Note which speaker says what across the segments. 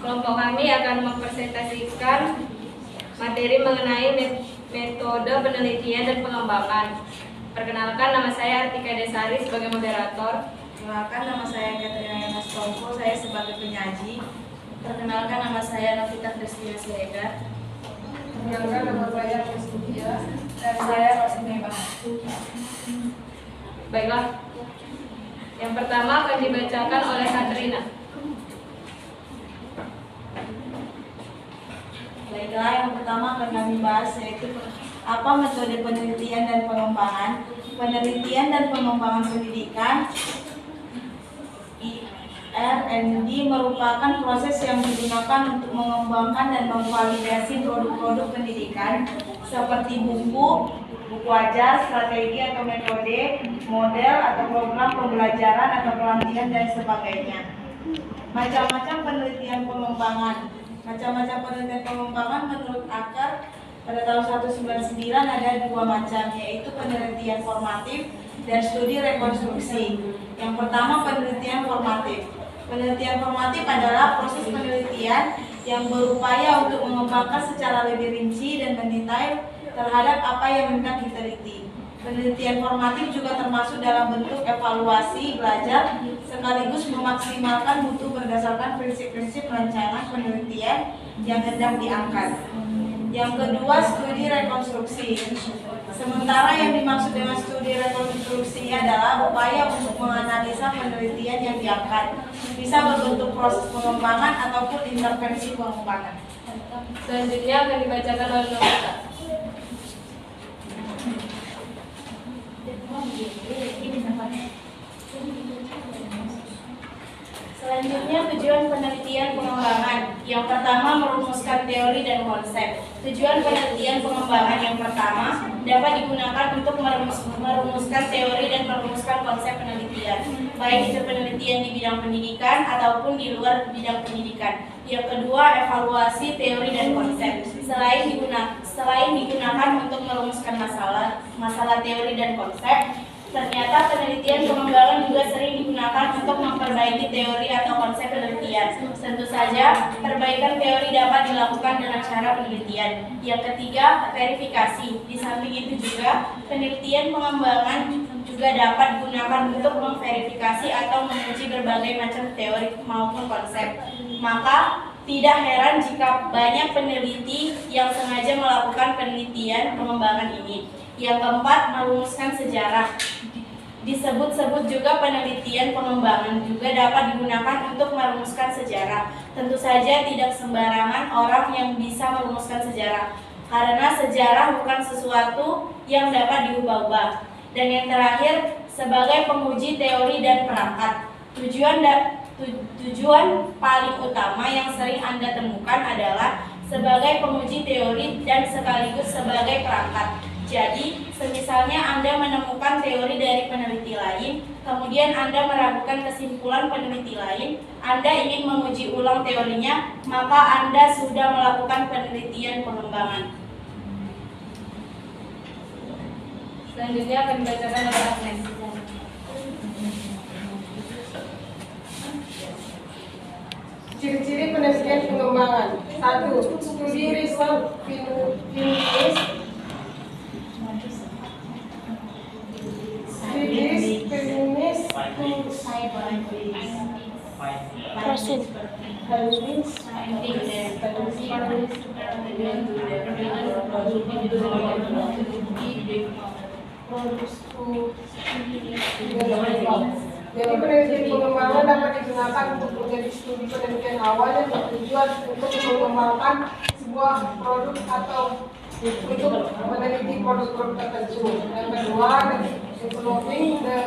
Speaker 1: Kelompok kami akan mempresentasikan materi mengenai metode penelitian dan pengembangan. Perkenalkan, nama saya Artika Desari sebagai moderator.
Speaker 2: Perkenalkan, nama saya Katrina Yanastopo, saya sebagai penyaji. Perkenalkan, nama saya Novita Kristina Siregar.
Speaker 3: Perkenalkan, nama saya Kristina dan saya Rosina Bahatu.
Speaker 1: Baiklah, yang pertama akan dibacakan oleh Katrina.
Speaker 2: Baiklah, yang pertama akan kami bahas yaitu apa metode penelitian dan pengembangan. Penelitian dan pengembangan pendidikan R&D merupakan proses yang digunakan untuk mengembangkan dan memvalidasi produk-produk pendidikan seperti buku ajar, strategi atau metode, model atau program pembelajaran atau pelatihan dan sebagainya. Macam-macam penelitian pengembangan. Macam-macam penelitian pengembangan menurut Akar pada tahun 1999 ada dua macam, yaitu penelitian formatif dan studi rekonstruksi. Yang pertama, penelitian formatif. Penelitian formatif adalah proses penelitian yang berupaya untuk mengembangkan secara lebih rinci dan mendetail terhadap apa yang hendak diteliti. Penelitian formatif juga termasuk dalam bentuk evaluasi belajar sekaligus memaksimalkan mutu berdasarkan prinsip-prinsip rancangan penelitian yang hendak diangkat. Yang kedua, studi rekonstruksi. Sementara yang dimaksud dengan studi rekonstruksi adalah upaya untuk menganalisa penelitian yang diangkat, bisa berbentuk proses pengembangan ataupun intervensi pengembangan.
Speaker 1: Selanjutnya akan dibacakan oleh Novita.
Speaker 2: Selanjutnya, tujuan penelitian pengembangan. Yang pertama, merumuskan teori dan konsep. Tujuan penelitian pengembangan yang pertama dapat digunakan untuk merumuskan teori dan merumuskan konsep penelitian, baik itu penelitian di bidang pendidikan ataupun di luar bidang pendidikan. Yang kedua, evaluasi teori dan konsep. Selain digunakan untuk merumuskan masalah teori dan konsep, ternyata penelitian pengembangan juga sering digunakan untuk memperbaiki teori atau konsep penelitian. Tentu saja, perbaikan teori dapat dilakukan dengan cara penelitian. Yang ketiga, verifikasi. Di samping itu juga, penelitian pengembangan juga dapat digunakan untuk memverifikasi atau menguji berbagai macam teori maupun konsep. Maka, tidak heran jika banyak peneliti yang sengaja melakukan penelitian pengembangan ini. Yang keempat, merumuskan sejarah. Disebut-sebut juga penelitian pengembangan juga dapat digunakan untuk merumuskan sejarah. Tentu saja tidak sembarangan orang yang bisa merumuskan sejarah, karena sejarah bukan sesuatu yang dapat diubah-ubah. Dan yang terakhir, sebagai penguji teori dan perangkat. Tujuan paling utama yang sering Anda temukan adalah sebagai penguji teori dan sekaligus sebagai perangkat. Jadi, semisalnya Anda menemukan teori dari peneliti lain, kemudian Anda meragukan kesimpulan peneliti lain, Anda ingin menguji ulang teorinya, maka Anda sudah melakukan penelitian pengembangan.
Speaker 1: Selanjutnya akan dibacakan oleh Agnes.
Speaker 3: Ciri-ciri penelitian pengembangan. 1. Studi research finish. Studies finish Jadi penelitian pengembangan dapat digunakan untuk menjadi studi penelitian awal yang bertujuan untuk mengembangkan sebuah produk atau untuk meneliti produk-produk tertentu. Yang kedua, developing the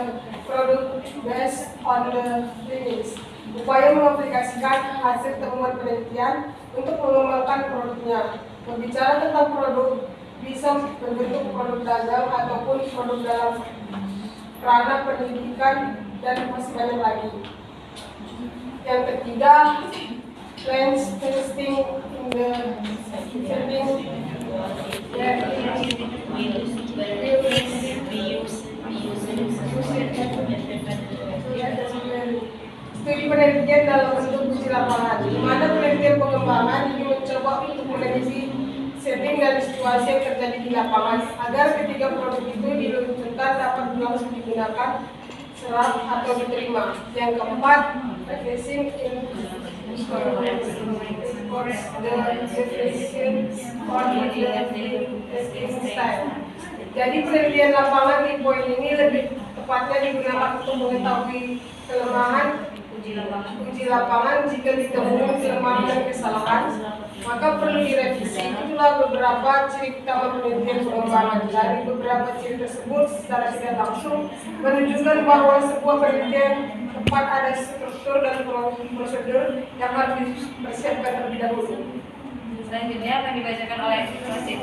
Speaker 3: product based on the findings. Upaya mengaplikasikan hasil temuan penelitian untuk mengembangkan produknya. Berbicara tentang produk, bisa berbentuk produk dagang ataupun produk dalam ranah pendidikan dan masih banyak lagi. Yang ketiga, plans testing in the setting studi penelitian dalam bentuk uji lapangan, di mana penelitian pengembangan ini mencoba untuk meneliti setting dan situasi yang terjadi di lapangan agar ketiga produk itu diluncurkan dapat langsung digunakan, serap atau diterima. Yang keempat, addressing in Jadi penelitian lapangan di poin ini lebih tepatnya digunakan untuk mengetahui kelemahan uji lapangan. Jika ditemukan kelemahan dan kesalahan, maka perlu direvisi. Itulah beberapa ciri utama penelitian pengembangan. Dari beberapa ciri tersebut secara tidak langsung menunjukkan bahwa sebuah penelitian tepat ada struktur dan prosedur yang harus dipersiapkan terlebih dahulu.
Speaker 1: Selanjutnya akan dibacakan oleh Rosin.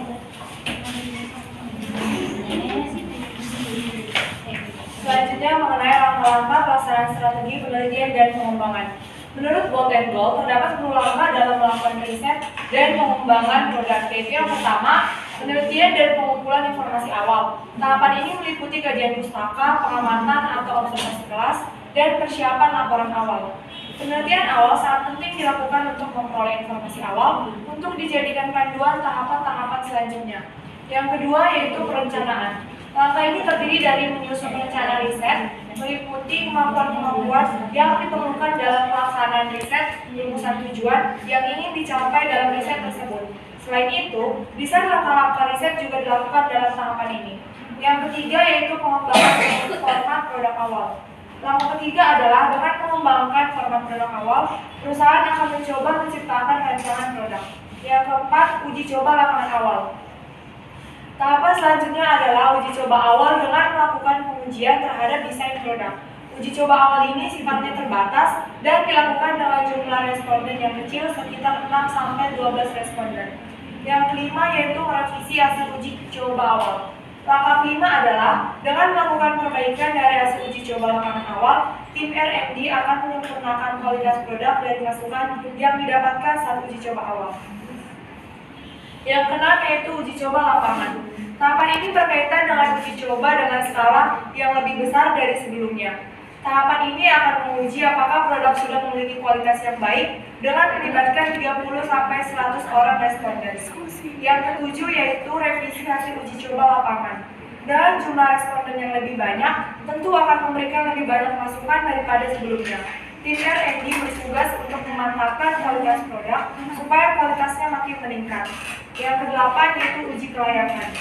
Speaker 4: Selanjutnya mengenai langkah-langkah pelaksanaan strategi penelitian dan pengembangan. Menurut Bolt and Gold, terdapat 10 langkah dalam melakukan riset dan pengembangan produk. Yaitu yang pertama, penelitian dan pengumpulan informasi awal. Tahapan ini meliputi kajian pustaka, pengamatan atau observasi kelas, dan persiapan laporan awal. Penelitian awal sangat penting dilakukan untuk memperoleh informasi awal untuk dijadikan panduan tahapan-tahapan selanjutnya. Yang kedua yaitu perencanaan. Langkah ini terdiri dari menyusun rencana riset, meliputi kemampuan-kemampuan yang diperlukan dalam pelaksanaan riset, rumusan tujuan yang ingin dicapai dalam riset tersebut. Selain itu, desain langkah-langkah riset juga dilakukan dalam tahapan ini. Yang ketiga yaitu pengembangan format produk awal. Langkah ketiga adalah dengan mengembangkan format produk awal, perusahaan akan mencoba menciptakan rancangan produk. Yang keempat, uji coba lapangan awal. Tahapan selanjutnya adalah uji coba awal dengan melakukan pengujian terhadap desain produk. Uji coba awal ini sifatnya terbatas dan dilakukan dengan jumlah responden yang kecil sekitar 6-12 responden. Yang kelima yaitu merevisi hasil uji coba awal. Langkah kelima adalah dengan melakukan perbaikan dari hasil uji coba lapangan awal, tim R&D akan menyempurnakan kualitas produk dari masukan yang didapatkan saat uji coba awal. Yang keenam yaitu uji coba lapangan. Tahapan ini berkaitan dengan uji coba dengan skala yang lebih besar dari sebelumnya. Tahapan ini akan menguji apakah produk sudah memiliki kualitas yang baik dengan melibatkan 30-100 orang responden. Yang ketujuh yaitu revisi hasil uji coba lapangan. Dengan jumlah responden yang lebih banyak, tentu akan memberikan lebih banyak masukan daripada sebelumnya. Tim R&D bertugas untuk memantapkan kualitas produk supaya kualitasnya makin meningkat. Yang kedelapan yaitu uji kelayakan.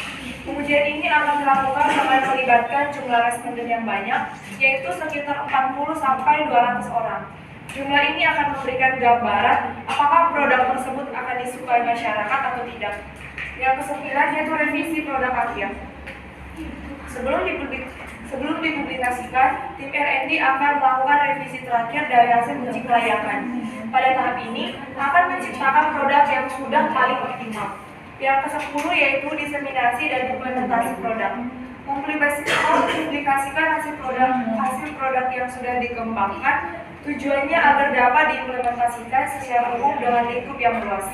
Speaker 4: Pengujian ini akan dilakukan dengan melibatkan jumlah responden yang banyak, yaitu sekitar 40-200 orang. Jumlah ini akan memberikan gambaran apakah produk tersebut akan disukai masyarakat atau tidak. Yang kesembilan yaitu revisi produk akhir. Sebelum dipublikasikan, tim R&D akan melakukan revisi terakhir dari hasil uji kelayakan. Pada tahap ini, akan menciptakan produk yang sudah paling optimal. Yang ke-10 yaitu diseminasi dan implementasi produk. Mempublikasikan hasil produk yang sudah dikembangkan, tujuannya agar dapat diimplementasikan secara umum dengan lingkup yang luas.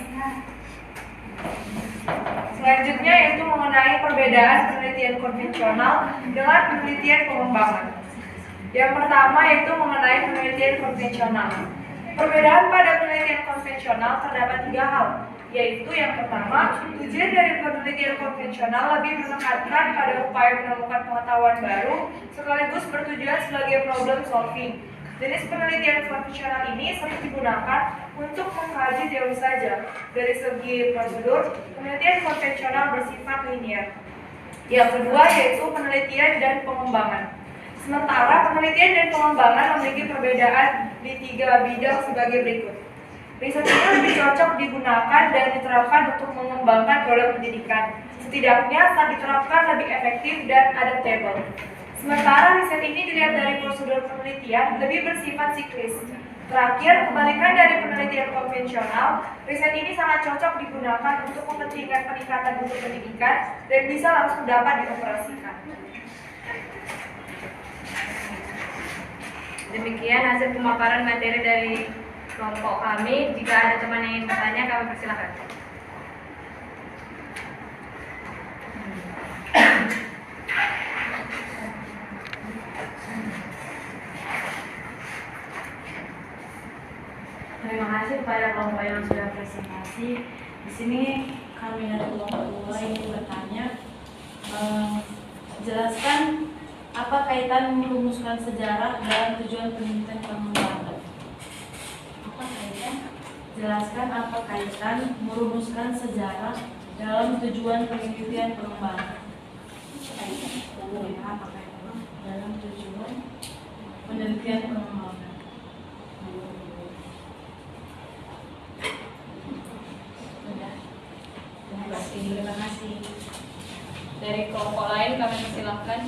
Speaker 4: Selanjutnya yaitu mengenai perbedaan penelitian konvensional dengan penelitian pengembangan. Yang pertama yaitu mengenai penelitian konvensional. Perbedaan pada penelitian konvensional terdapat 3 hal, yaitu yang pertama, tujuan dari penelitian konvensional lebih menekankan pada upaya menemukan pengetahuan baru sekaligus bertujuan sebagai problem solving. Jenis penelitian konvensional ini sering digunakan untuk mengkaji teori saja. Dari segi prosedur, penelitian konvensional bersifat linier. Yang kedua yaitu penelitian dan pengembangan. Sementara penelitian dan pengembangan memiliki perbedaan di 3 bidang sebagai berikut. Riset ini lebih cocok digunakan dan diterapkan untuk mengembangkan produk pendidikan. Setidaknya saat diterapkan lebih efektif dan adaptable. Sementara riset ini dilihat dari prosedur penelitian lebih bersifat siklis. Terakhir, kebalikan dari penelitian konvensional, riset ini sangat cocok digunakan untuk kepentingan peningkatan mutu pendidikan dan bisa langsung dapat dioperasikan.
Speaker 1: Demikian hasil pemaparan materi dari kelompok kami. Jika ada teman yang ingin bertanya, kami persilakan.
Speaker 4: Terima kasih kepada kelompok yang sudah presentasi. Di sini
Speaker 2: Kami dari kelompok 2 ingin bertanya, jelaskan apa kaitan merumuskan sejarah dalam tujuan penelitian pengembangan. Apa kaitan? Jelaskan apa kaitan merumuskan sejarah dalam tujuan penelitian pengembangan. Ya, apa kaitan dalam tujuan penelitian pengembangan? Terima kasih.
Speaker 1: Dari kelompok lain kami persilahkan.